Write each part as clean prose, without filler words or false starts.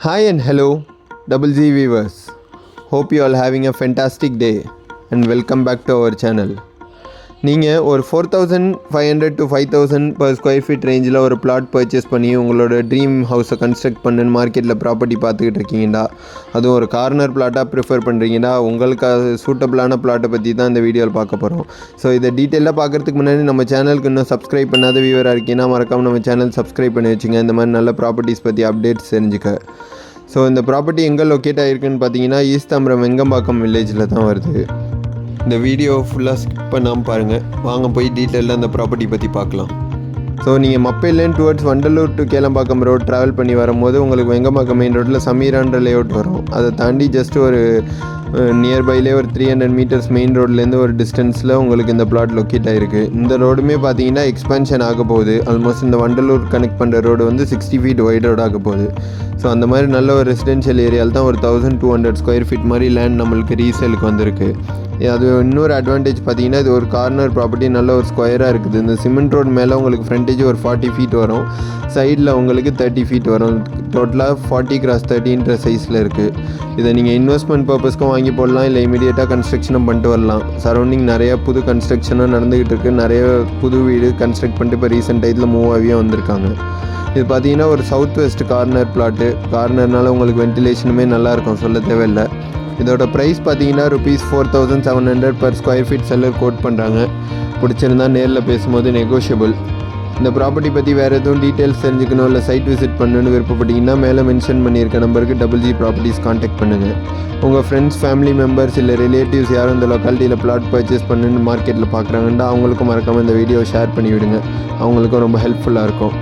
Hi and hello, Double G viewers. Hope you all having a fantastic day and welcome back to our channel. நீங்கள் ஒரு 4500 to 5000 per square feet ரேஞ்சில் ஒரு plot purchase பண்ணி உங்களோட dream ஹவுஸை construct பண்ணுன்னு மார்க்கெட்டில் property பார்த்துக்கிட்டு இருக்கீங்கடா, அதுவும் ஒரு கார்னர் பிளாட்டாக ப்ரிஃபர் பண்ணுறீங்கடா, உங்களுக்கு சூட்டபிளான பிளாட்டை பற்றி தான் இந்த வீடியோவில் பார்க்க போகிறோம். ஸோ இதை டீட்டெயிலாக பார்க்குறதுக்கு முன்னாடி நம்ம சேனலுக்கு இன்னும் சப்ஸ்கிரைப் பண்ணாத வியூவராக இருக்கீங்கன்னா மறக்காமல் நம்ம சேனல் சப்ஸ்கிரைப் பண்ணி வச்சுங்க, இந்த மாதிரி நல்ல ப்ராப்பர்ட்டிஸ் பற்றி அப்டேட்ஸ் தெரிஞ்சுக்க. ஸோ இந்த ப்ராப்பர்ட்டி எங்கே லொக்கேட் ஆகிருக்குன்னு பார்த்தீங்கன்னா ஈஸ்ட் தாம்பரம் வெங்கம்பாக்கம் வில்லேஜில் தான் வருது. இந்த வீடியோ ஃபுல்லாக ஸ்கிப் பண்ணாமல் பாருங்கள், வாங்க போய் டீட்டெயிலாக அந்த ப்ராப்பர்ட்டி பற்றி பார்க்கலாம். ஸோ நீங்கள் மப்பையிலேருந்து towards Vandalur to Kelambakkam road travel பண்ணி வரும்போது உங்களுக்கு வெங்கம்பாக்கம் மெயின் ரோட்டில் சமீரான்ற லேஅவுட் வரும். அதை தாண்டி ஜஸ்ட் ஒரு நியர்பைலே ஒரு 300 மீட்டர்ஸ் மெயின் ரோட்லேருந்து ஒரு டிஸ்டன்ஸில் உங்களுக்கு இந்த பிளாட் லொக்கேட் ஆகிருக்கு. இந்த ரோடுமே பார்த்தீங்கன்னா எக்ஸ்பென்ஷன் ஆக போகுது. ஆல்மோஸ்ட் இந்த வண்டலூர் கனெக்ட் பண்ணுற ரோடு வந்து 60 feet வைட் ரோடு ஆக போகுது. ஸோ அந்த மாதிரி நல்ல ஒரு ரெசிடென்ஷியல் ஏரியாவில் தான் ஒரு 1200 ஸ்கொயர் ஃபீட் மாதிரி லேண்ட் நம்மளுக்கு ரீசேலுக்கு வந்திருக்கு. அது இன்னொரு அட்வான்டேஜ் பார்த்தீங்கன்னா இது ஒரு கார்னர் ப்ராப்பர்ட்டி, நல்ல ஒரு ஸ்கொயராக இருக்குது. இந்த சிமெண்ட் ரோடு மேலே உங்களுக்கு ஃப்ரண்டேஜ் ஒரு 40 feet வரும், சைடில் உங்களுக்கு 30 feet வரும். டோட்டலாக 40x30 சைஸில் இருக்குது. இதை நீங்கள் இன்வெஸ்ட்மெண்ட் பர்பஸ்க்கும் வாங்கி போடலாம், இல்லை இமீடியட்டாக கன்ஸ்ட்ரக்ஷனும் பண்ணிட்டு வரலாம். சரௌண்டிங் நிறையா புது கன்ஸ்ட்ரக்ஷனும் நடந்துக்கிட்டு இருக்குது. நிறைய புது வீடு கன்ஸ்ட்ரக்ட் பண்ணிட்டு இப்போ ரீசெண்ட் டைத்தில் மூவ் ஆகியே வந்திருக்காங்க. இது பார்த்தீங்கன்னா ஒரு சவுத் வெஸ்ட் கார்னர் பிளாட்டு. கார்னர்னால உங்களுக்கு வென்டிலேஷனுமே நல்லாயிருக்கும், சொல்ல தேவையில்லை. இதோட ப்ரைஸ் பார்த்தீங்கன்னா ₹4700 per square feet seller quote பண்ணுறாங்க. பிடிச்சிருந்தா நேரில் பேசும்போது நெகோஷியபிள். இந்த ப்ராப்பர்ட்டி பற்றி வேறு எதுவும் டீட்டெயில்ஸ் தெரிஞ்சுக்கணும் இல்லை சைட் விசிட் பண்ணணுன்னு விருப்பப்பட்டீங்கன்னா மேலே மென்ஷன் பண்ணியிருக்க நம்பருக்கு Double G ப்ராப்பர்ட்டிஸ் கான்டாக்ட் பண்ணுங்கள். உங்கள் ஃப்ரெண்ட்ஸ், ஃபேமிலி மெம்பர்ஸ் இல்லை ரிலேட்டிவ்ஸ் யாரும் இந்த லொக்காலிட்டியில் பிளாட் பர்ச்சேஸ் பண்ணுன்னு மார்க்கெட்டில் பார்க்குறாங்கன்னா அவங்களுக்கும் மறக்காமல் இந்த வீடியோ ஷேர் பண்ணி விடுங்க, அவங்களுக்கும் ரொம்ப ஹெல்ப்ஃபுல்லாக இருக்கும்.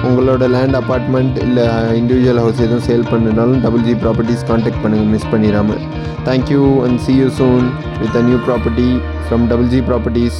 உங்களோட லேண்ட், அப்பார்ட்மெண்ட் இல்லை இண்டிவிஜுவல் ஹவுஸ் எதுவும் சேல் பண்ணுறதுனாலும் Double G ப்ராப்பர்ட்டிஸ் கான்டாக்ட் பண்ணுங்கள், மிஸ் பண்ணிடாமல். Thank you and see you soon with a new property from Double G Properties.